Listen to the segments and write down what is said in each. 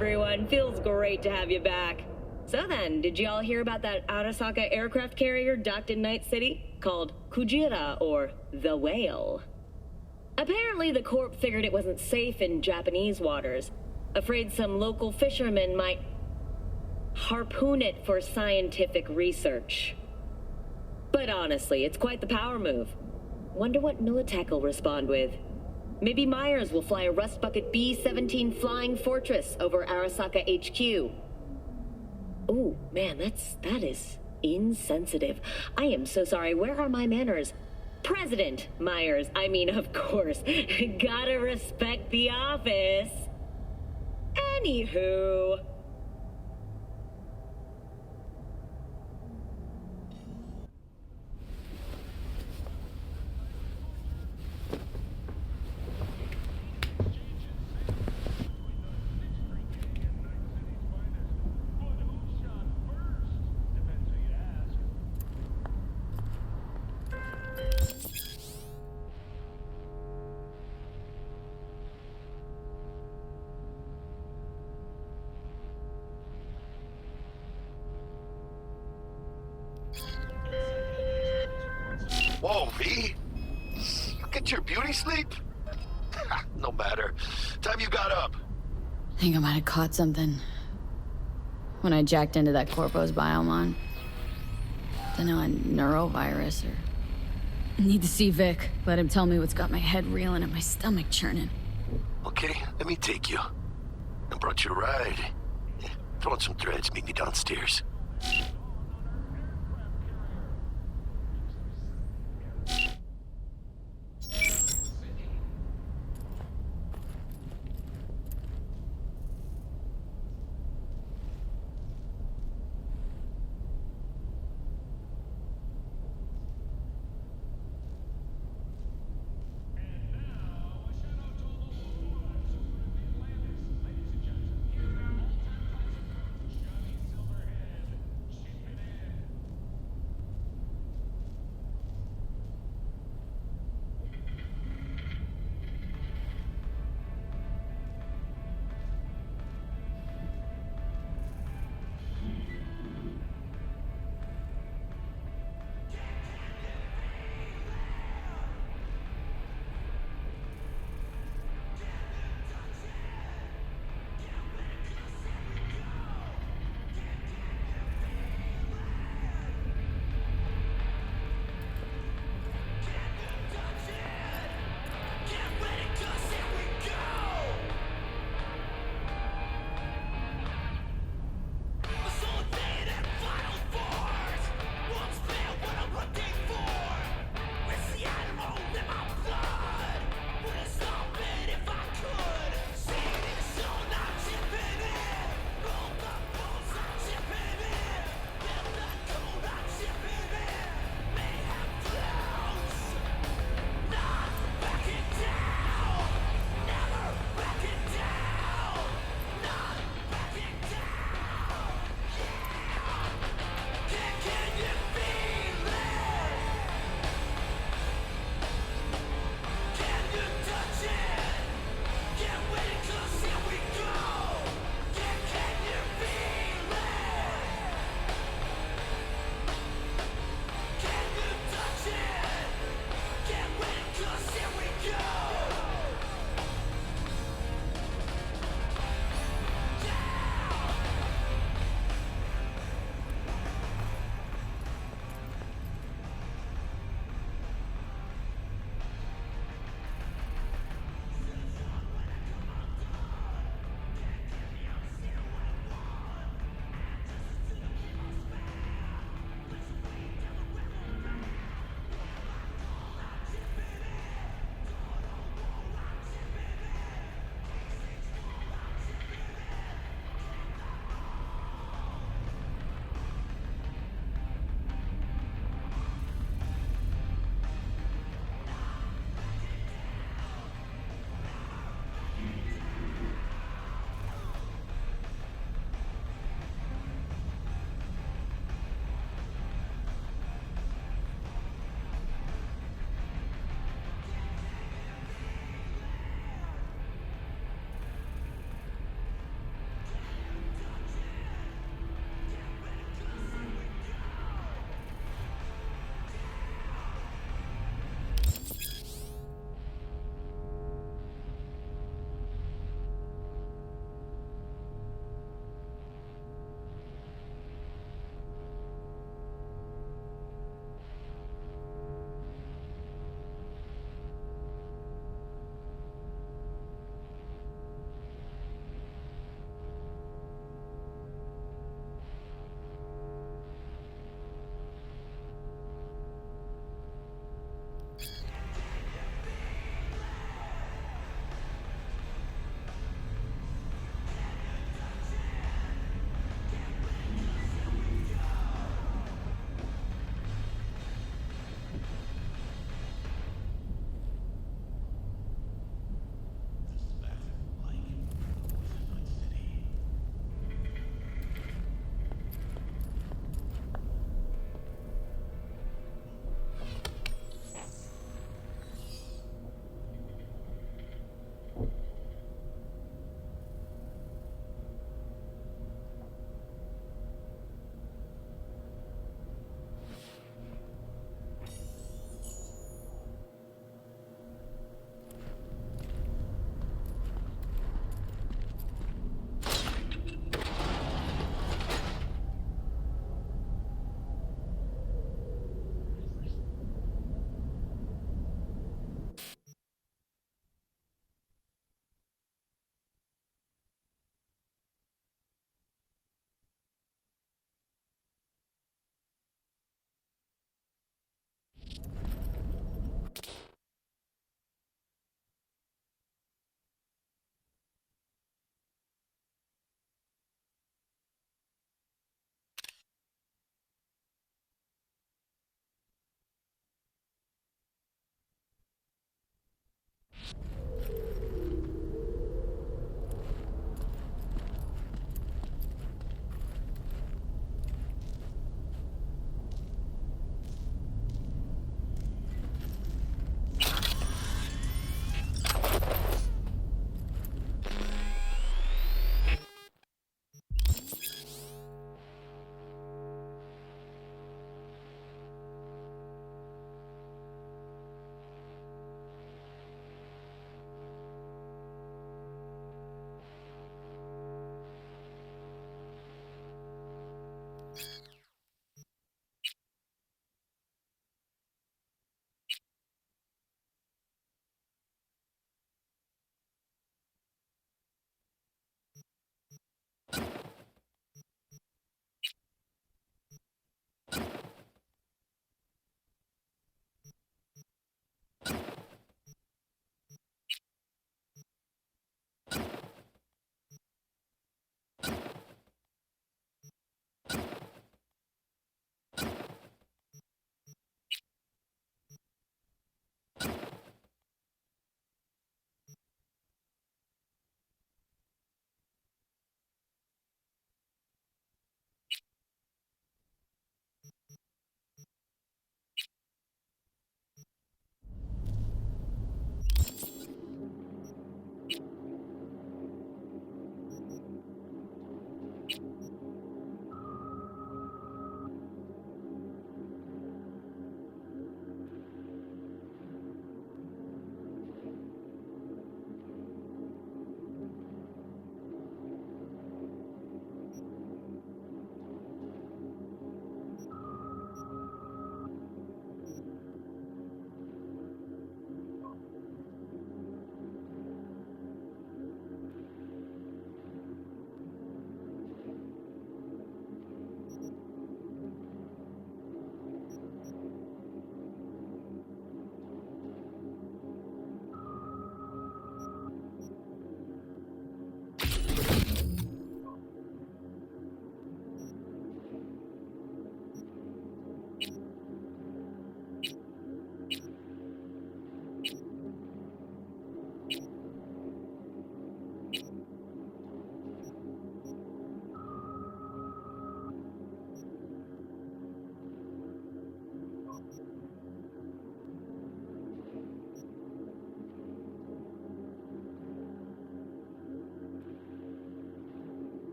everyone. Feels great to have you back. So then, did you all hear about that Arasaka aircraft carrier docked in Night City? Called Kujira, or the Whale. Apparently, the Corp figured it wasn't safe in Japanese waters. Afraid some local fishermen might harpoon it for scientific research. But honestly, it's quite the power move. Wonder what Militech will respond with. Maybe Myers will fly a Rust Bucket B-17 Flying Fortress over Arasaka HQ. Ooh, man, that is insensitive. I am so sorry. Where are my manners? President Myers, I mean, of course. Gotta respect the office. Anywho... Whoa, V? You get your beauty sleep? No matter. Time you got up. I think I might have caught something when I jacked into that Corpo's biomon. Dunno, a neurovirus or... Need to see Vic. Let him tell me what's got my head reeling and my stomach churning. Okay, let me take you. I brought you a ride. Throw on some threads, meet me downstairs.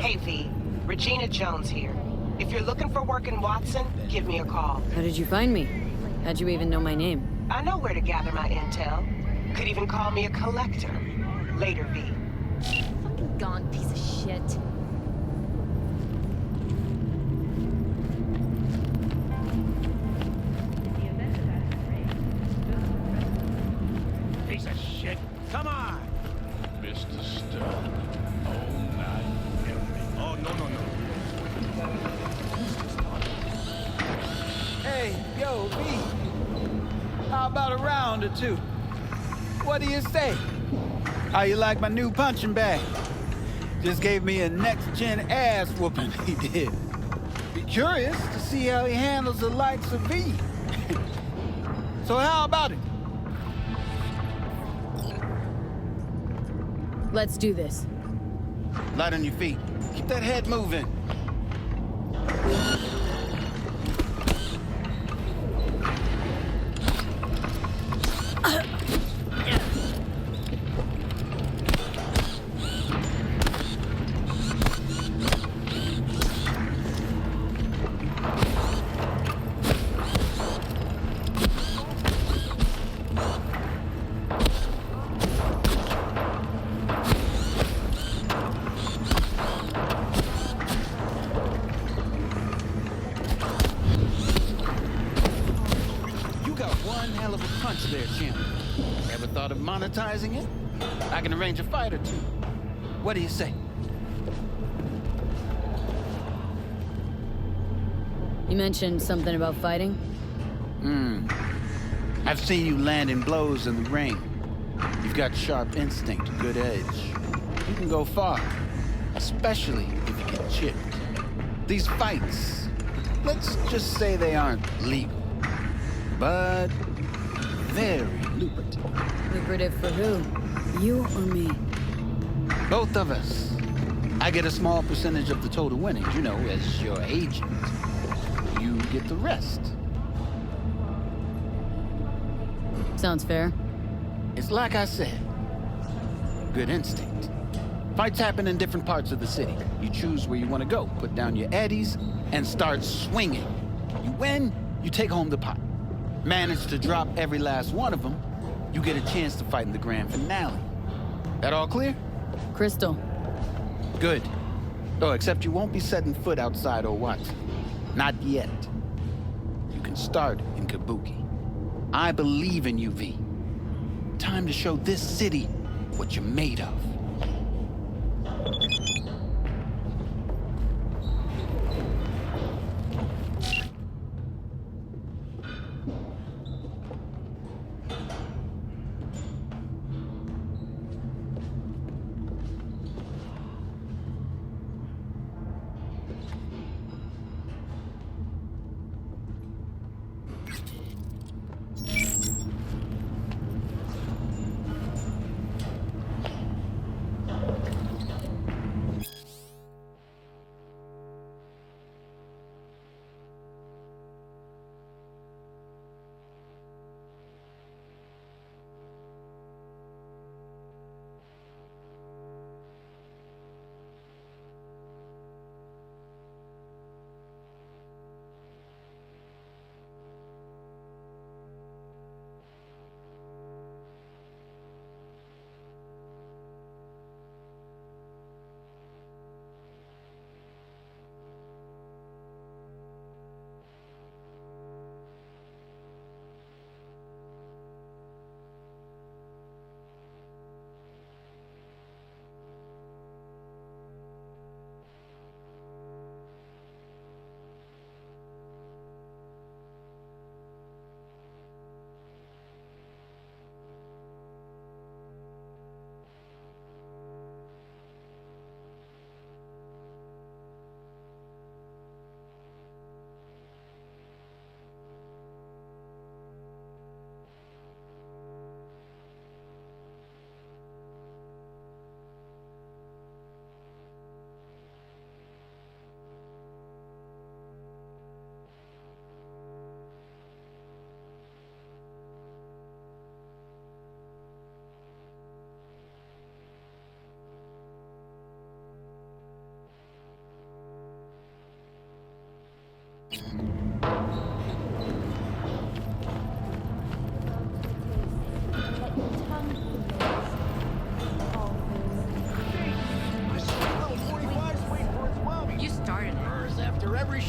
Hey V, Regina Jones here. If you're looking for work in Watson, give me a call. How did you find me? How'd you even know my name? I know where to gather my intel. Could even call me a collector. Later, V. Fucking gone piece of shit. Piece of shit. Come on. Mr. Stern. Oh, now you get me. Oh, no. Hey, yo, V. How about a round or two? What do you say? How you like my new punching bag? Just gave me a next-gen ass whooping, he did. Be curious to see how he handles the likes of V. So how about it? Let's do this. Light on your feet. Keep that head moving. Hell of a punch there, champ. Ever thought of monetizing it? I can arrange a fight or two. What do you say? You mentioned something about fighting? I've seen you landing blows in the ring. You've got sharp instinct, good edge. You can go far, especially if you get chipped. These fights, let's just say they aren't legal, but very lucrative. Lucrative for who? You or me? Both of us. I get a small percentage of the total winnings, you know, as your agent. You get the rest. Sounds fair. It's like I said, good instinct. Fights happen in different parts of the city. You choose where you want to go, put down your eddies, and start swinging. You win, you take home the pot. Manage to drop every last one of them, you get a chance to fight in the grand finale. That all clear? Crystal. Good. Oh, except you won't be setting foot outside or what? Not yet. You can start in Kabuki. I believe in you, V. Time to show this city what you're made of.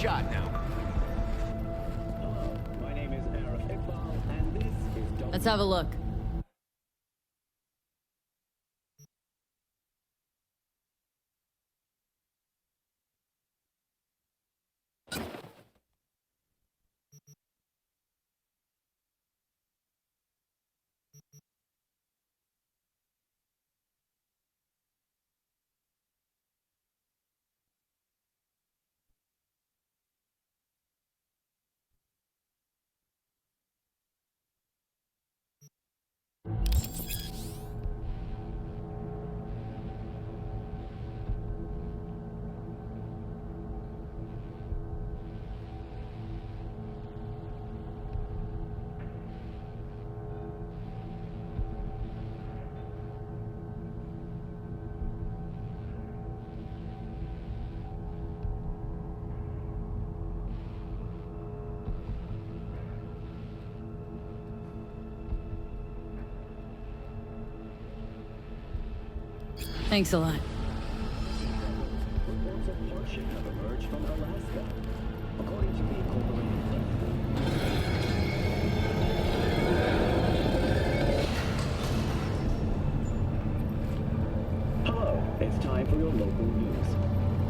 shot now. Hello, my name is XAKIBOI, and this is Let's have a look. Thanks a lot. reports of hardship have emerged from Alaska. According to the incorporated press. Hello, it's time for your local news.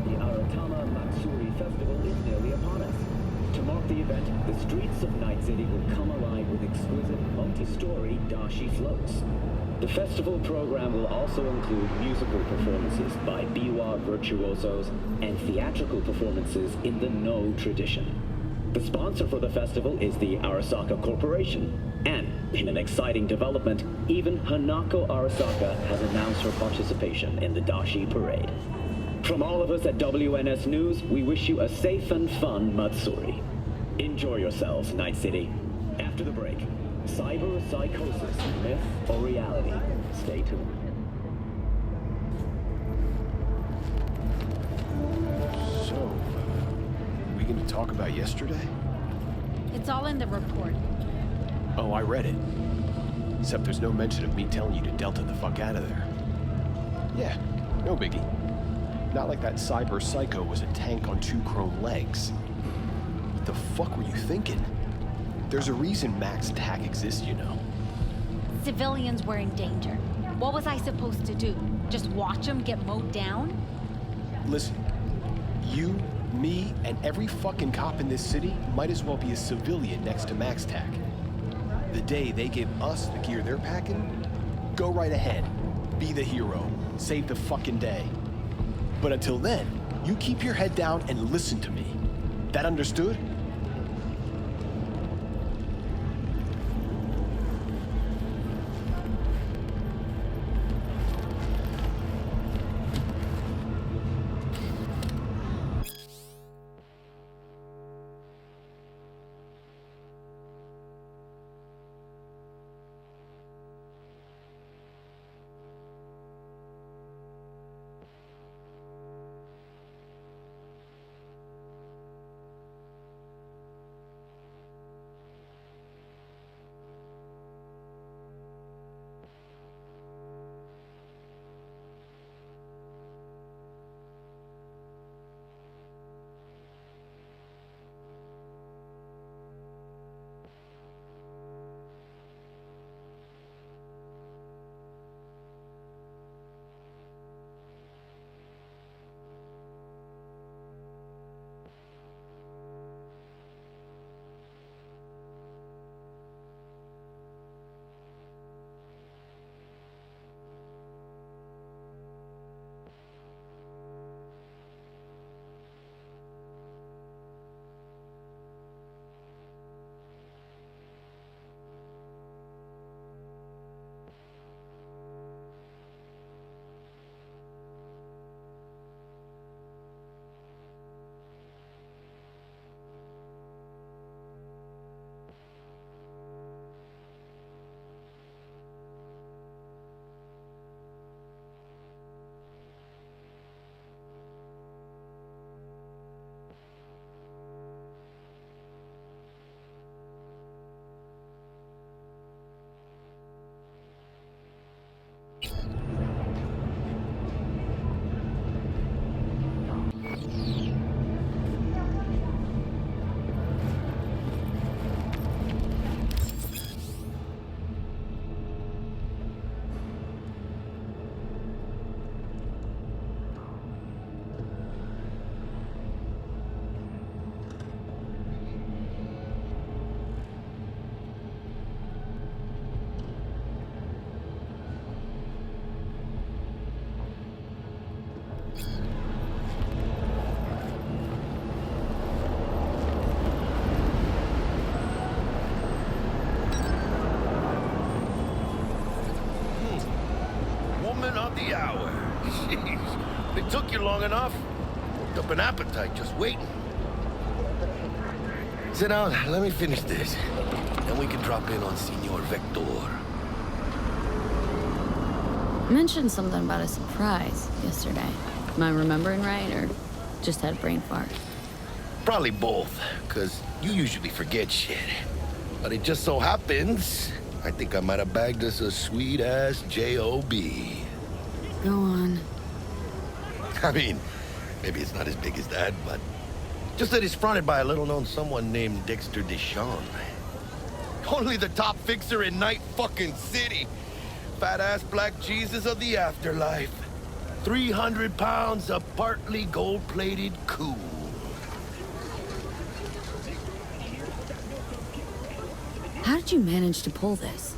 The Aratama Matsuri Festival is nearly upon us. To mark the event, the streets of Night City will come alive with exquisite multi-story dashi floats. The festival program will also include musical performances by biwa virtuosos and theatrical performances in the No tradition. The sponsor for the festival is the Arasaka Corporation, and in an exciting development, even Hanako Arasaka has announced her participation in the Dashi Parade. From all of us at WNS News, we wish you a safe and fun Matsuri. Enjoy yourselves, Night City. After the break, cyber psychosis, myth or reality? Stay tuned. So, we gonna talk about yesterday? It's all in the report. Oh, I read it. Except there's no mention of me telling you to Delta the fuck out of there. Yeah, no biggie. Not like that cyber psycho was a tank on 2 chrome legs. What the fuck were you thinking? There's a reason Max Attack exists, you know. Civilians were in danger. What was I supposed to do? Just watch them get mowed down? Listen, you, me, and every fucking cop in this city might as well be a civilian next to Max Attack. The day they give us the gear they're packing, go right ahead. Be the hero. Save the fucking day. But until then, you keep your head down and listen to me. That understood? woman of the hour. Jeez, it took you long enough. Worked up an appetite just waiting. Sit down, let me finish this. Then we can drop in on Senor Vector. You mentioned something about a surprise yesterday. Am I remembering right, or just had a brain fart? Probably both, because you usually forget shit. But it just so happens, I think I might have bagged us a sweet-ass J.O.B. Go on. I mean, maybe it's not as big as that, but just that it's fronted by a little-known someone named Dexter Deshawn. Only the top fixer in Night fucking City. Fat-ass black Jesus of the afterlife. 300 pounds of partly gold-plated cool. How did you manage to pull this?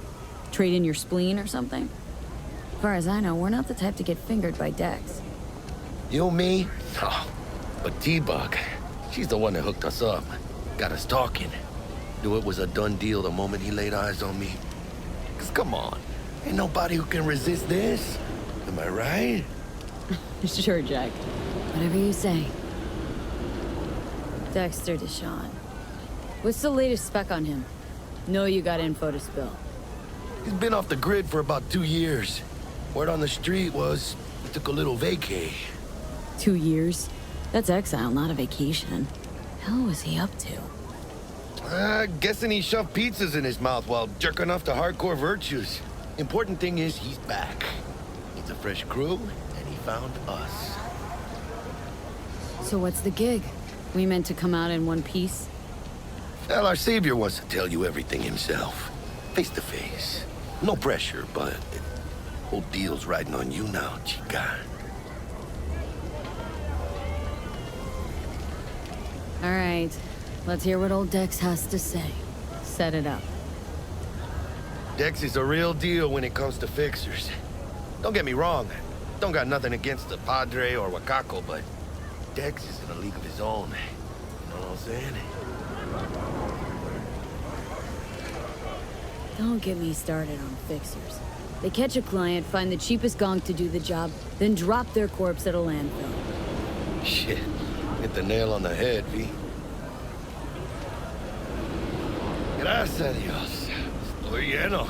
Trade in your spleen or something? As far as I know, we're not the type to get fingered by Dex. You, me? Oh, but T-Bug, she's the one that hooked us up. Got us talking. Knew it was a done deal the moment he laid eyes on me. 'Cause come on, ain't nobody who can resist this. Am I right? Sure, Jack. Whatever you say. Dexter Deshawn. What's the latest spec on him? Know you got info to spill. He's been off the grid for about 2 years. Word on the street was he took a little vacay. 2 years? That's exile, not a vacation. Hell was he up to? Guessing he shoved pizzas in his mouth while jerking off to hardcore virtues. Important thing is he's back. Needs a fresh crew, and he found us. So what's the gig? We meant to come out in one piece? Well, our savior wants to tell you everything himself. Face to face. No pressure, but the whole deal's riding on you now, chica. All right. Let's hear what old Dex has to say. Set it up. Dex is a real deal when it comes to fixers. Don't get me wrong. Don't got nothing against the Padre or Wakako, but Dex is in a league of his own. You know what I'm saying? Don't get me started on fixers. They catch a client, find the cheapest gonk to do the job, then drop their corpse at a landfill. Shit. Hit the nail on the head, V. Gracias a Dios. Estoy lleno.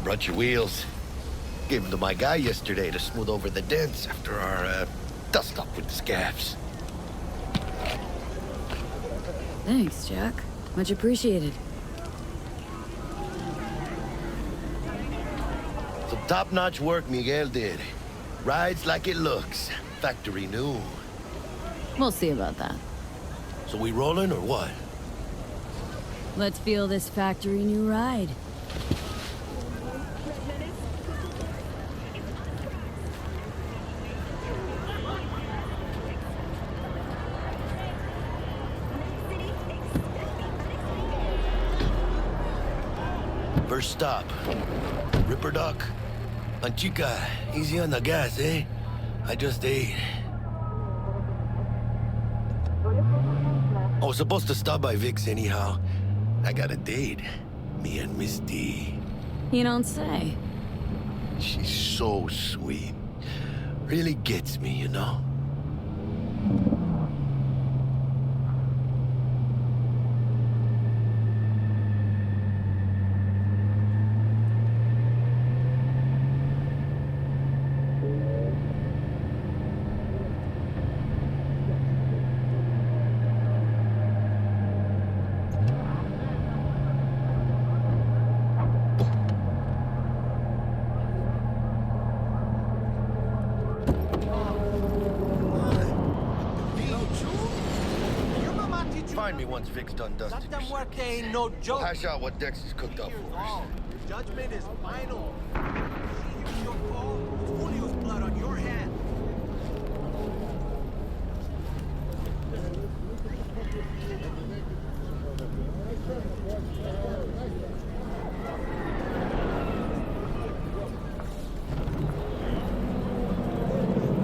Brought your wheels. Gave them to my guy yesterday to smooth over the dents after our, dust-up with the scabs. Thanks, Jack. Much appreciated. Some top-notch work Miguel did. Rides like it looks. Factory new. We'll see about that. So we rolling or what? Let's feel this factory new ride. First stop. Ripper Dock. And chica, easy on the gas, eh? I just ate. I was supposed to stop by Vic's anyhow. I got a date. Me and Miss D. You don't say. She's so sweet. Really gets me, you know? Find me once Vic's done dusting your circuits. Ain't no joke. Hash out what Dex has cooked up for us. Your judgment is final. Here's your call. Julio's blood on your hand.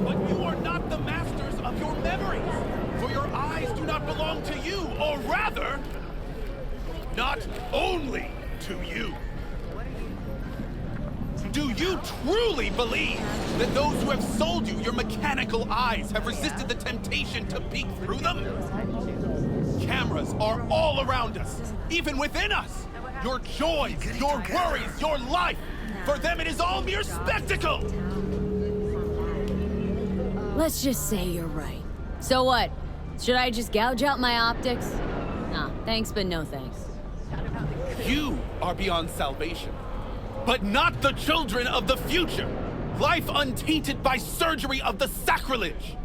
But you are not the masters of your memories. For your eyes do not belong to you, or rather, not only to you. Do you truly believe that those who have sold you your mechanical eyes have resisted the temptation to peek through them? Cameras are all around us, even within us. Your joys, your worries, your life. For them, it is all mere spectacle. Let's just say you're right. So what? Should I just gouge out my optics? Nah, thanks, but no thanks. You are beyond salvation, but not the children of the future. Life untainted by surgery of the sacrilege.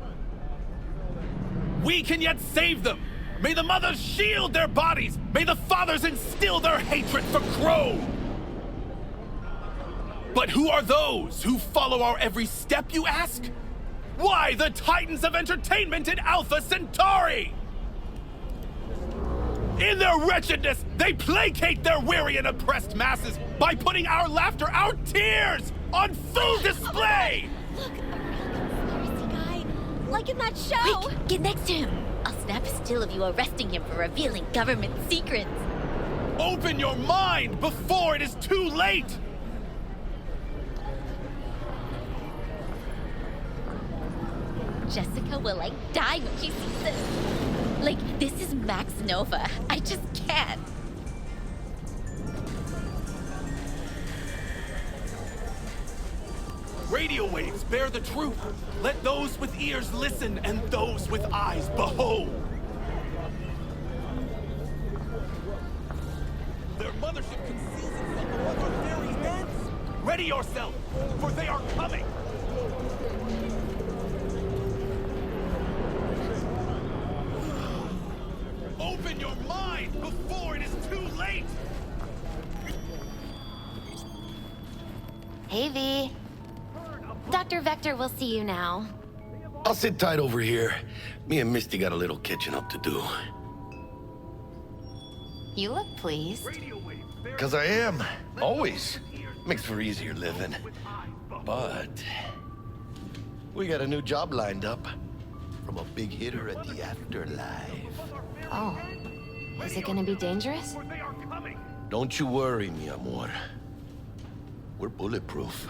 We can yet save them. May the mothers shield their bodies. May the fathers instill their hatred for Crow. But who are those who follow our every step, you ask? Why, the titans of entertainment in Alpha Centauri! In their wretchedness, they placate their weary and oppressed masses by putting our laughter, our tears, on full display! Look, a real conspiracy guy. Like in that show. Wait, get next to him. I'll snap a still of you arresting him for revealing government secrets. Open your mind before it is too late! Jessica will like die when she sees this. Like, this is Max Nova. I just can't. Radio waves bear the truth. Let those with ears listen and those with eyes behold. Their mothership conceals itself among our very heads. Ready yourself, for they are coming. Open your mind before it is too late! Hey, V. Dr. Vector will see you now. I'll sit tight over here. Me and Misty got a little catching up to do. You look pleased. 'Cause I am. Always. Makes for easier living. But we got a new job lined up from a big hitter at the afterlife. Oh. Is it gonna be dangerous? Don't you worry, mi amor. We're bulletproof.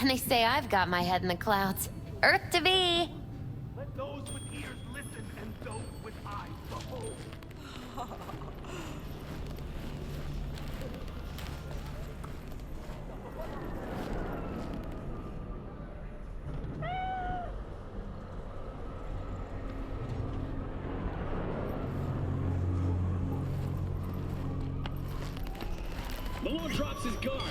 And they say I've got my head in the clouds. Earth to be! Let those with ears listen and those with eyes behold. Malone drops his guard.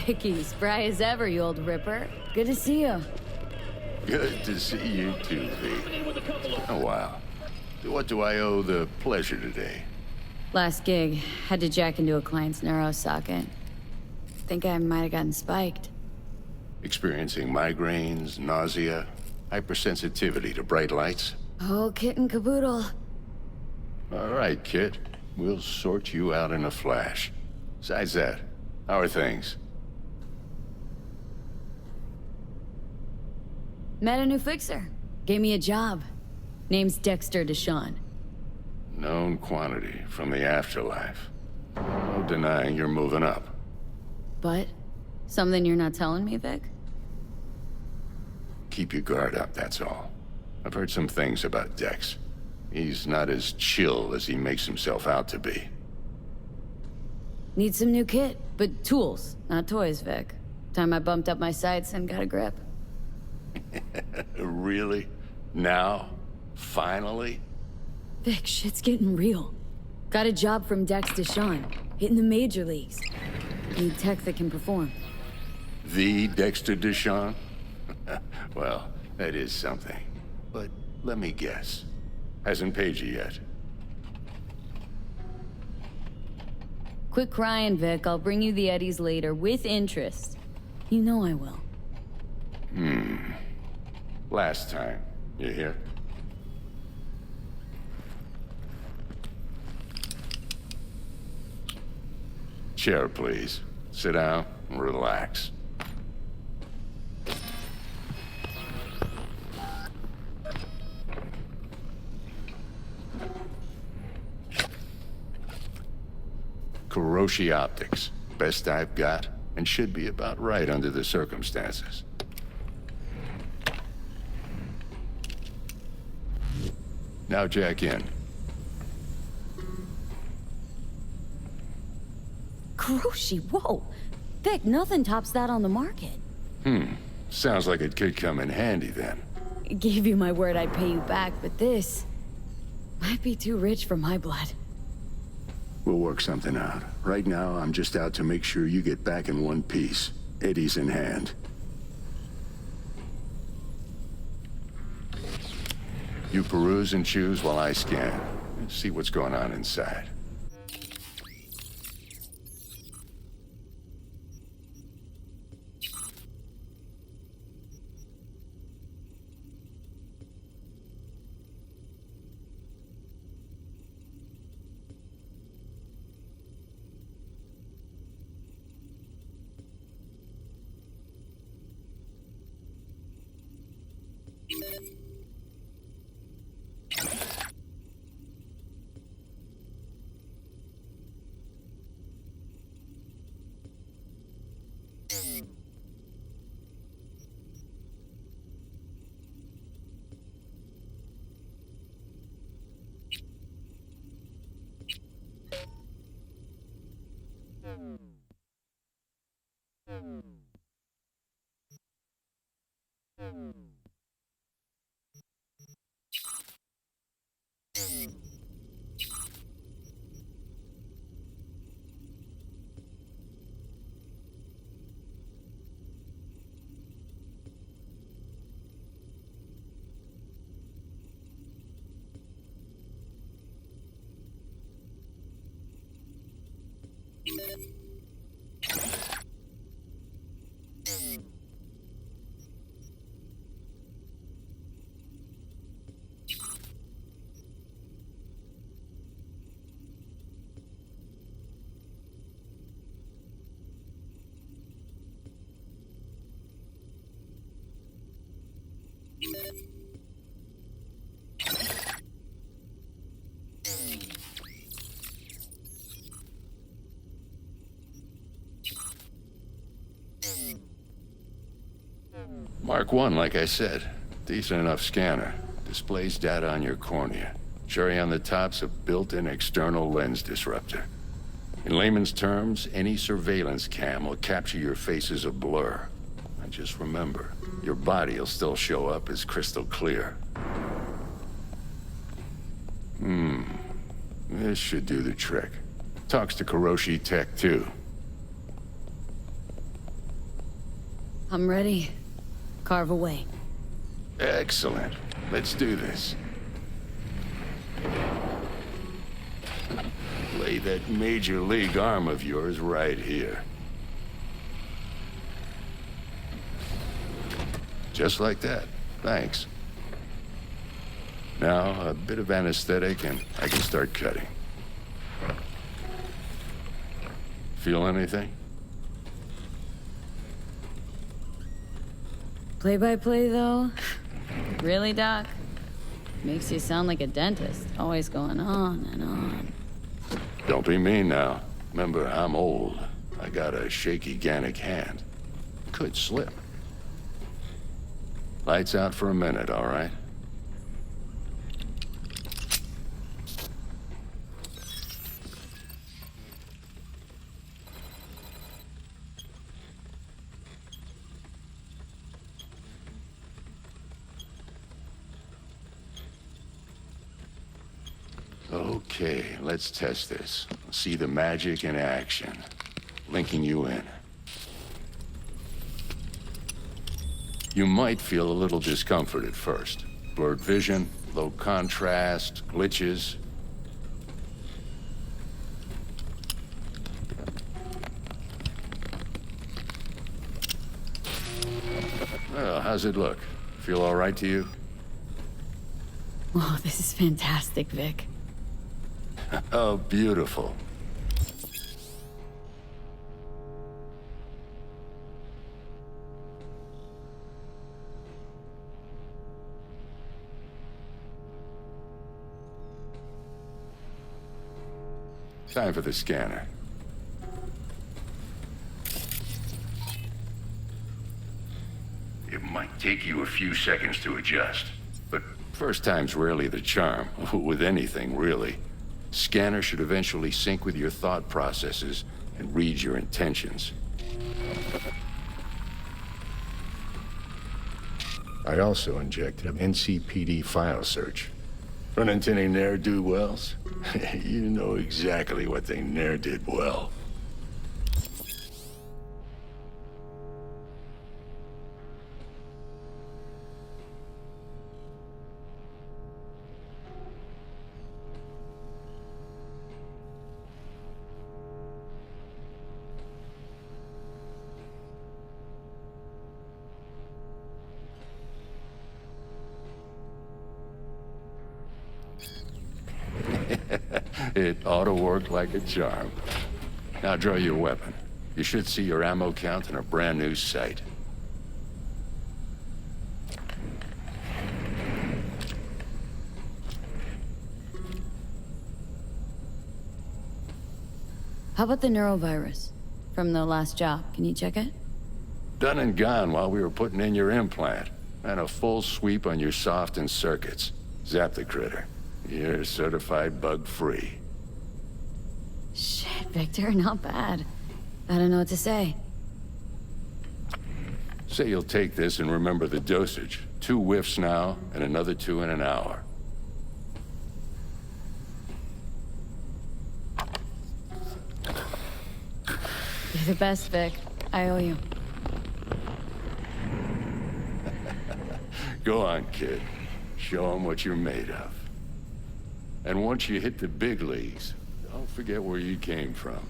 Vicky, spry as ever, you old ripper. Good to see you. Good to see you too, V. Oh, wow. What do I owe the pleasure today? Last gig, had to jack into a client's neuro socket. Think I might have gotten spiked. Experiencing migraines, nausea, hypersensitivity to bright lights? Oh, kit and caboodle. All right, Kit. We'll sort you out in a flash. Besides that, how are things? Met a new fixer. Gave me a job. Name's Dexter Deshawn. Known quantity from the afterlife. No denying you're moving up. But? Something you're not telling me, Vic? Keep your guard up, that's all. I've heard some things about Dex. He's not as chill as he makes himself out to be. Need some new kit, but tools, not toys, Vic. Time I bumped up my sights and got a grip. Really? Now? Finally? Vic, shit's getting real. Got a job from Dex Deshawn, hitting the major leagues. Need tech that can perform. The Dexter Deshawn? Well, that is something. But let me guess. Hasn't paid you yet. Quit crying, Vic. I'll bring you the eddies later, with interest. You know I will. Last time. You hear? Chair, please. Sit down and relax. Kuroshi Optics. Best I've got, and should be about right under the circumstances. Now jack in. Kuroshi, whoa! Vic, nothing tops that on the market. Sounds like it could come in handy then. Gave you my word I'd pay you back, but this might be too rich for my blood. We'll work something out. Right now, I'm just out to make sure you get back in one piece. Eddie's in hand. You peruse and choose while I scan. See what's going on inside. Mark 1, like I said. Decent enough scanner. Displays data on your cornea. Cherry on the top's a built-in external lens disruptor. In layman's terms, any surveillance cam will capture your face as a blur. And just remember, your body will still show up as crystal clear. This should do the trick. Talks to Kuroshi Tech, too. I'm ready. Carve away. Excellent. Let's do this. Lay that major league arm of yours right here. Just like that. Thanks. Now, a bit of anesthetic and I can start cutting. Feel anything? Play-by-play, though? Really, Doc? Makes you sound like a dentist, always going on and on. Don't be mean now. Remember, I'm old. I got a shaky Gannic hand. Could slip. Lights out for a minute, all right? Okay, let's test this. See the magic in action. Linking you in. You might feel a little discomfort at first. Blurred vision, low contrast, glitches. Well, how's it look? Feel all right to you? Oh, this is fantastic, Vic. Oh, beautiful. Time for the scanner. It might take you a few seconds to adjust, but first time's rarely the charm, with anything, really. Scanner should eventually sync with your thought processes and read your intentions. I also injected an NCPD file search. Run into any ne'er-do-wells? You know exactly what they ne'er did well. It ought to work like a charm. Now draw your weapon. You should see your ammo count in a brand new sight. How about the neurovirus from the last job? Can you check it? Done and gone while we were putting in your implant. And a full sweep on your soft and circuits. Zap the critter. You're certified bug-free. Shit, Victor, not bad. I don't know what to say. Say you'll take this and remember the dosage. 2 whiffs now, and another 2 in an hour. You're the best, Vic. I owe you. Go on, kid. Show them what you're made of. And once you hit the big leagues, don't forget where you came from.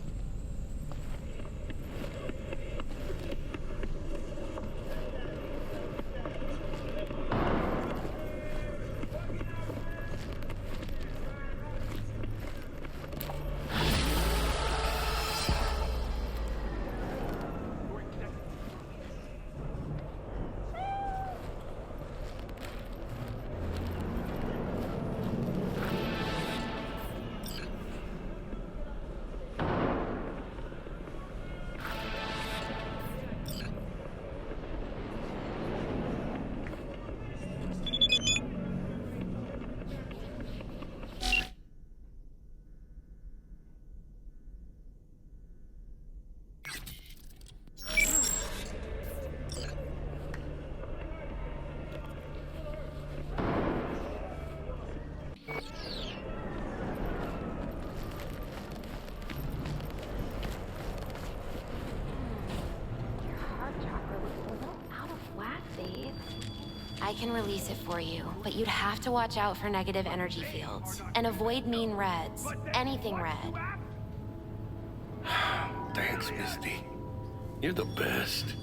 I can release it for you, but you'd have to watch out for negative energy fields. And avoid mean reds. Anything red. Thanks, Misty. You're the best.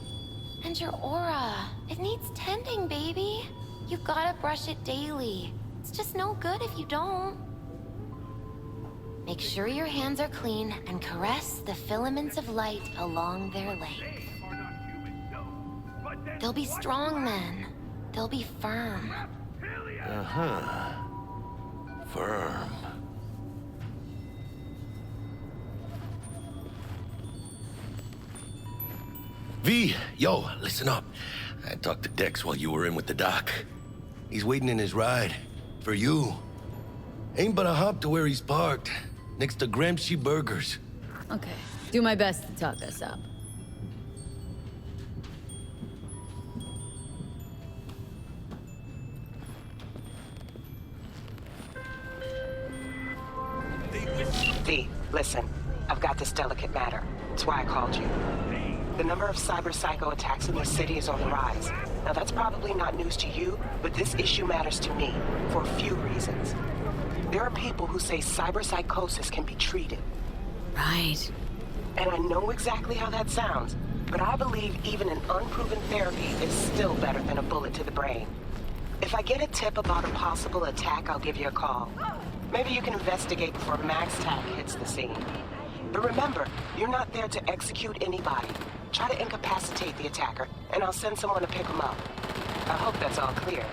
And your aura. It needs tending, baby. You gotta brush it daily. It's just no good if you don't. Make sure your hands are clean and caress the filaments of light along their length. They'll be strong then. They'll be firm. Uh-huh. Firm. V, yo, listen up. I talked to Dex while you were in with the doc. He's waiting in his ride. For you. Ain't but a hop to where he's parked. Next to Gramsci Burgers. Okay. Do my best to talk us up. V, listen. I've got this delicate matter. That's why I called you. The number of cyber-psycho attacks in this city is on the rise. Now, that's probably not news to you, but this issue matters to me for a few reasons. There are people who say cyberpsychosis can be treated. Right. And I know exactly how that sounds, but I believe even an unproven therapy is still better than a bullet to the brain. If I get a tip about a possible attack, I'll give you a call. Maybe you can investigate before MaxTac hits the scene. But remember, you're not there to execute anybody. Try to incapacitate the attacker, and I'll send someone to pick him up. I hope that's all clear.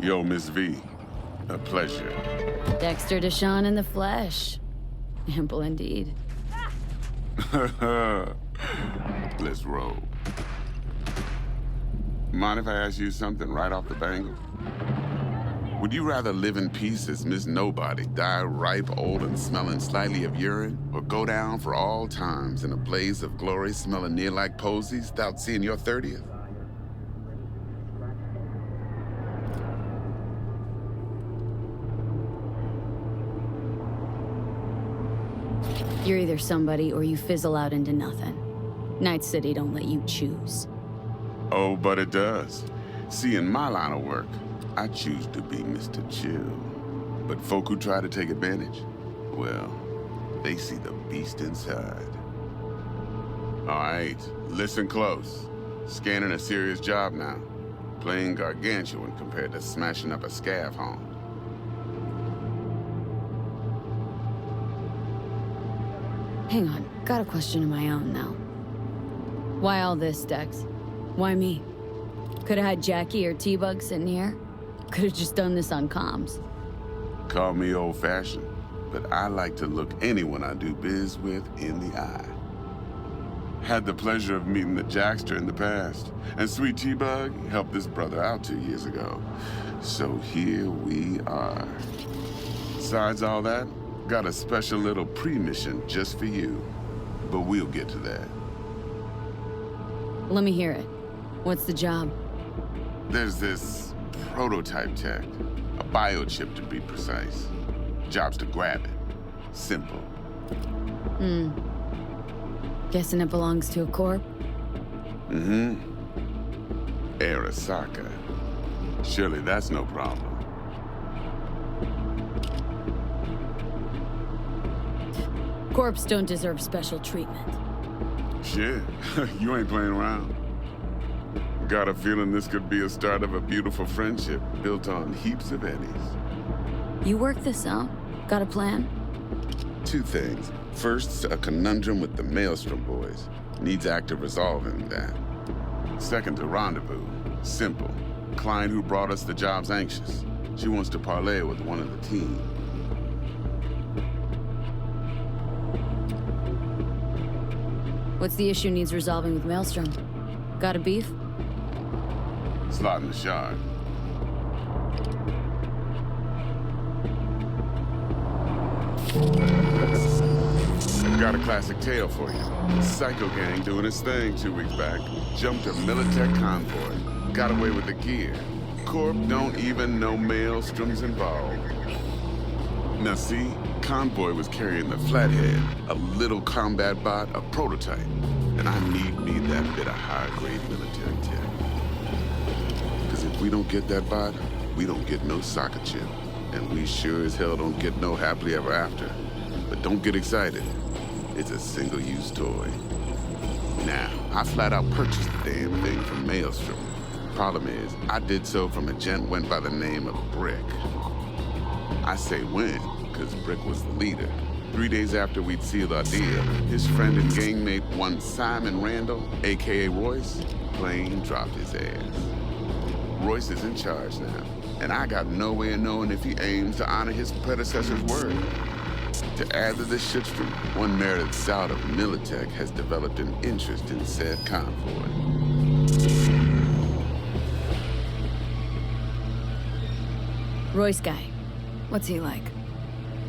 Yo, Miss V. A pleasure. Dexter Deshawn in the flesh. Ample indeed. Let's roll. Mind if I ask you something right off the bangle? Would you rather live in peace as Miss Nobody, die ripe, old, and smelling slightly of urine, or go down for all times in a blaze of glory smelling near like posies without seeing your 30th? You're either somebody or you fizzle out into nothing. Night City don't let you choose. Oh, but it does. See, in my line of work, I choose to be Mr. Chill. But folk who try to take advantage, well, they see the beast inside. All right, listen close. Scanning a serious job now. Playing gargantuan compared to smashing up a scav home. Hang on, got a question of my own now. Why all this, Dex? Why me? Could've had Jackie or T-Bug sitting here. Could've just done this on comms. Call me old-fashioned, but I like to look anyone I do biz with in the eye. Had the pleasure of meeting the Jackster in the past, and sweet T-Bug helped this brother out 2 years ago. So here we are. Besides all that, got a special little pre-mission just for you. But we'll get to that. Let me hear it. What's the job? There's this prototype tech. A biochip to be precise. Job's to grab it. Simple. Guessing it belongs to a corp? Mm-hmm. Arasaka. Surely that's no problem. Corps don't deserve special treatment. Shit, you ain't playing around. Got a feeling this could be a start of a beautiful friendship built on heaps of eddies. You work this out? Got a plan? Two things. First, a conundrum with the Maelstrom boys. Needs active resolving that. Second, a rendezvous. Simple. Client who brought us the job's anxious. She wants to parlay with one of the team. What's the issue needs resolving with Maelstrom? Got a beef? Slot in the shard. Got a classic tale for you. Psycho gang doing its thing 2 weeks back. Jumped a Militech convoy. Got away with the gear. Corp don't even know Maelstrom's involved. Now see, convoy was carrying the Flathead, a little combat bot, a prototype. And I need me that bit of high-grade military tech. Because if we don't get that bot, we don't get no soccer chip. And we sure as hell don't get no happily ever after. But don't get excited. It's a single-use toy. Now, I flat out purchased the damn thing from Maelstrom. Problem is, I did so from a gent went by the name of Brick. I say when, because Brick was the leader. 3 days after we'd sealed our deal, his friend and gangmate, one Simon Randall, a.k.a. Royce, plain dropped his ass. Royce is in charge now, and I got no way of knowing if he aims to honor his predecessor's word. To add to this shitstorm, one Meredith Zout of Militech has developed an interest in said convoy. Royce guy. What's he like?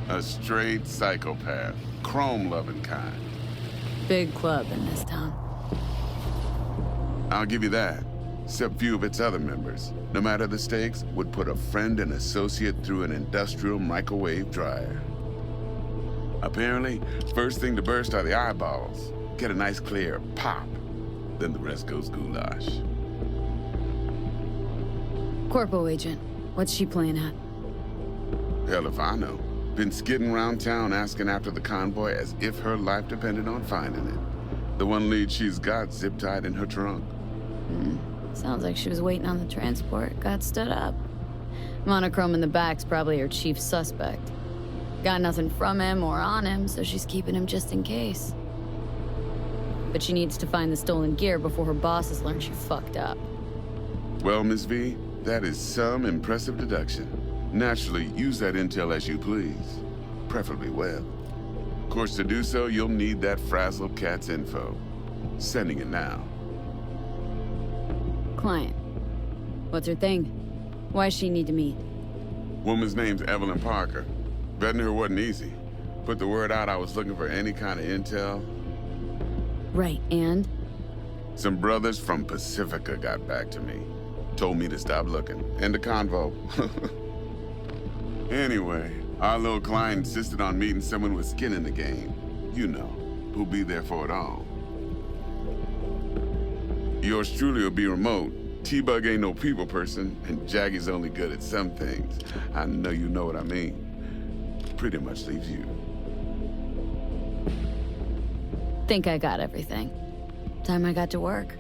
A straight psychopath. Chrome-loving kind. Big club in this town. I'll give you that. Except few of its other members, no matter the stakes, would put a friend and associate through an industrial microwave dryer. Apparently, first thing to burst are the eyeballs. Get a nice clear pop. Then the rest goes goulash. Corpo agent. What's she playing at? Hell if I know. Been skidding around town asking after the convoy as if her life depended on finding it. The one lead she's got zip-tied in her trunk. Sounds like she was waiting on the transport, got stood up. Monochrome in the back's probably her chief suspect. Got nothing from him or on him, so she's keeping him just in case. But she needs to find the stolen gear before her bosses learn she fucked up. Well, Miss V, that is some impressive deduction. Naturally, use that intel as you please. Preferably well. Of course, to do so, you'll need that frazzled cat's info. Sending it now. Client. What's her thing? Why does she need to meet? Woman's name's Evelyn Parker. Betting her wasn't easy. Put the word out I was looking for any kind of intel. Right, and? Some brothers from Pacifica got back to me. Told me to stop looking. End of convo. Anyway, our little client insisted on meeting someone with skin in the game. You know, who'll be there for it all. Yours truly will be remote. T-Bug ain't no people person, and Jaggy's only good at some things. I know you know what I mean. Pretty much leaves you. Think I got everything. Time I got to work.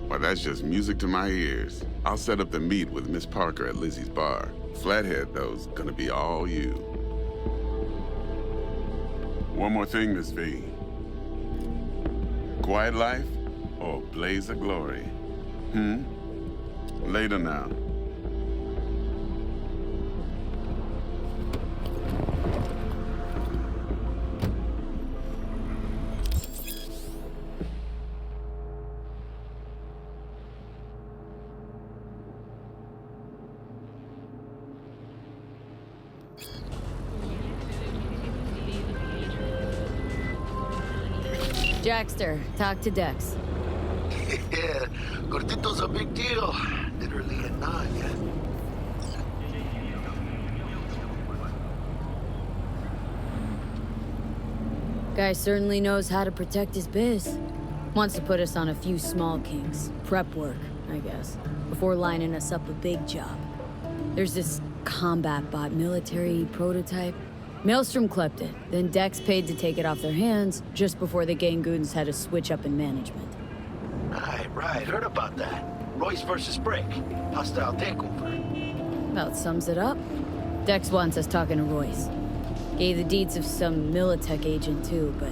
Well, that's just music to my ears. I'll set up the meet with Miss Parker at Lizzie's bar. Flathead, though's gonna be all you. One more thing, Miss V. Quiet life or blaze of glory? Later now. Jackster, talk to Dex. Yeah, Gordito's a big deal. Literally a nine. Guy certainly knows how to protect his biz. Wants to put us on a few small kinks. Prep work, I guess. Before lining us up a big job. There's this combat bot military prototype. Maelstrom clept it, then Dex paid to take it off their hands just before the gang goons had a switch up in management. Right. Heard about that. Royce versus Brick. Hostile takeover. About sums it up. Dex wants us talking to Royce. Gave the deeds of some Militech agent too, but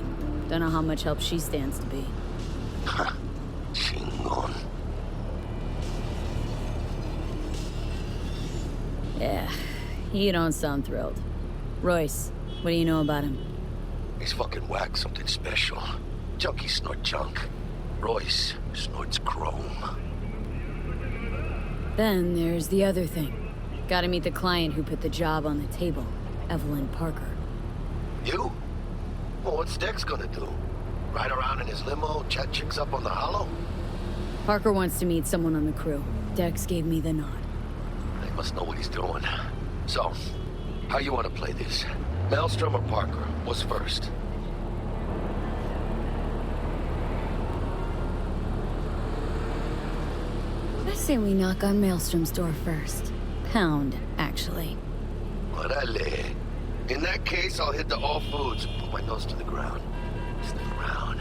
don't know how much help she stands to be. Ha. Chingon. Yeah, you don't sound thrilled. Royce, what do you know about him? He's fucking whack, something special. Junkies snort junk. Royce snorts chrome. Then there's the other thing. Gotta meet the client who put the job on the table, Evelyn Parker. You? Well, what's Dex gonna do? Ride around in his limo, chat chicks up on the hollow? Parker wants to meet someone on the crew. Dex gave me the nod. He must know what he's doing. So, how you want to play this? Maelstrom or Parker? What's first? I say we knock on Maelstrom's door first. Pound, actually. Orale. In that case, I'll hit the all foods, put my nose to the ground. Sniff around.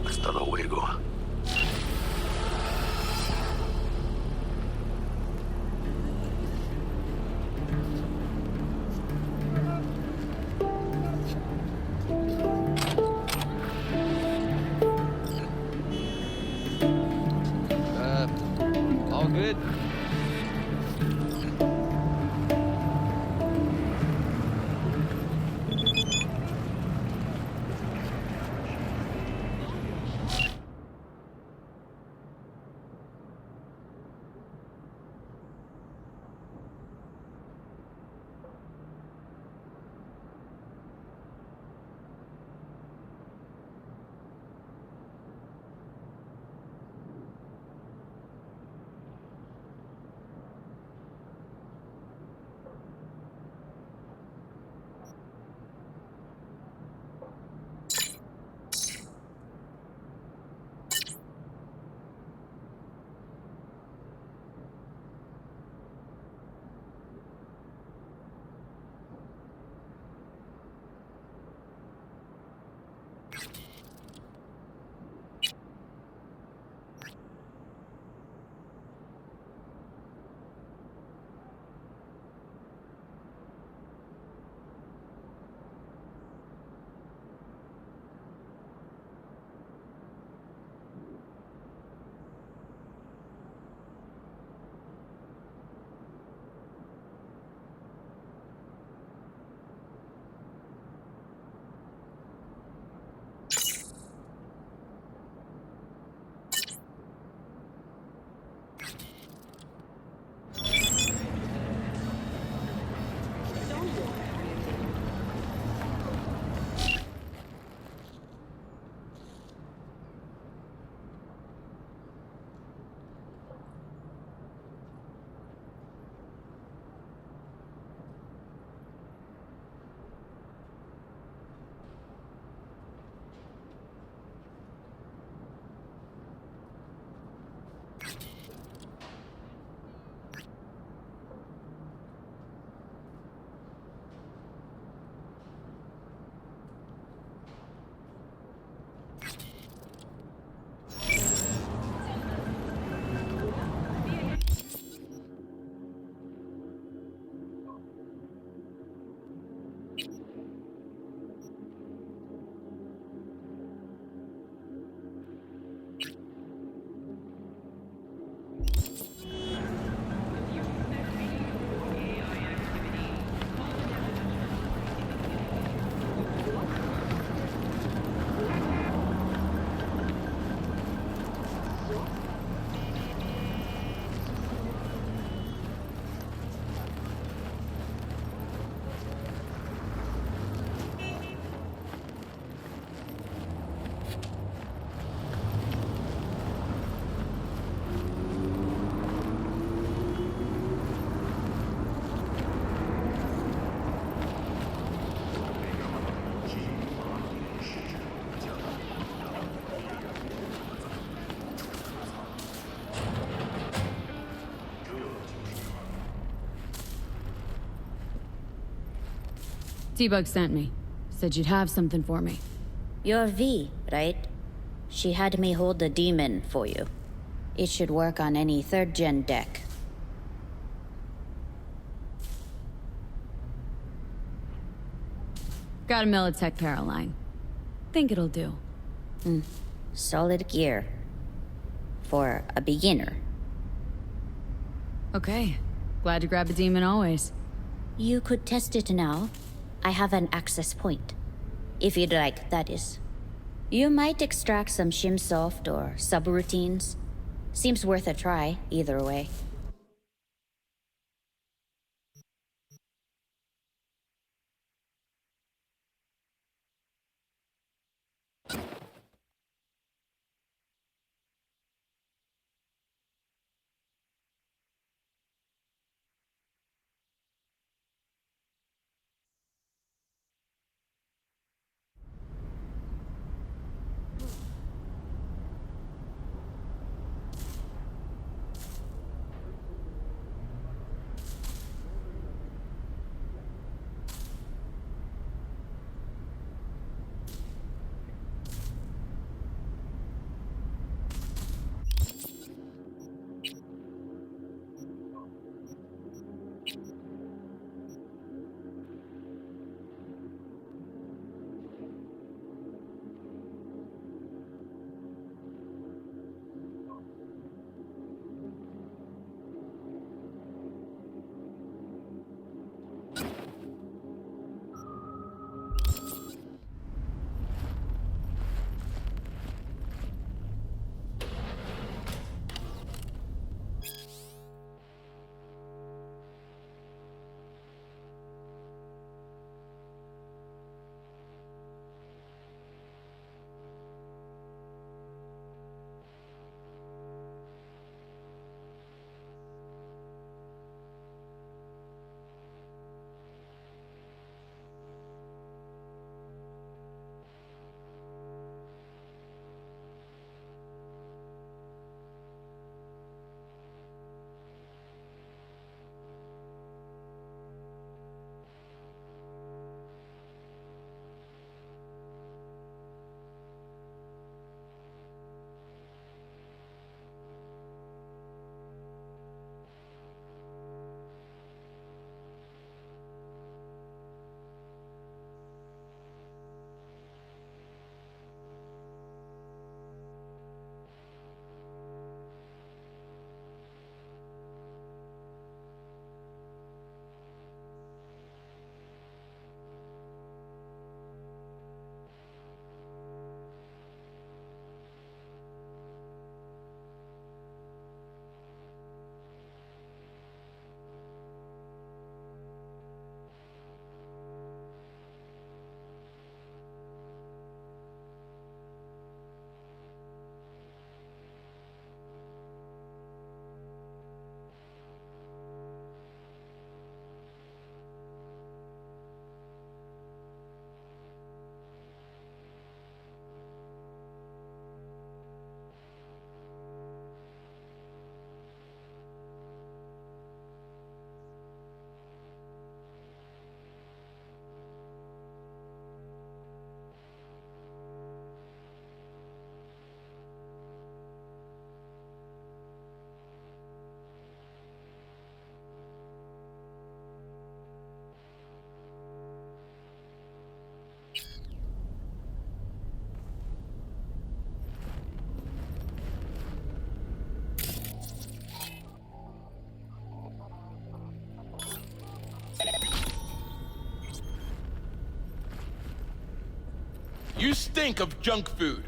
Hasta luego. All good? T-Bug sent me. Said you'd have something for me. You're V, right? She had me hold the demon for you. It should work on any 3rd-gen deck. Got a Militech Paraline. Think it'll do. Solid gear. For a beginner. Okay. Glad to grab a demon always. You could test it now. I have an access point. If you'd like, that is. You might extract some shimsoft or subroutines. Seems worth a try, either way. You stink of junk food.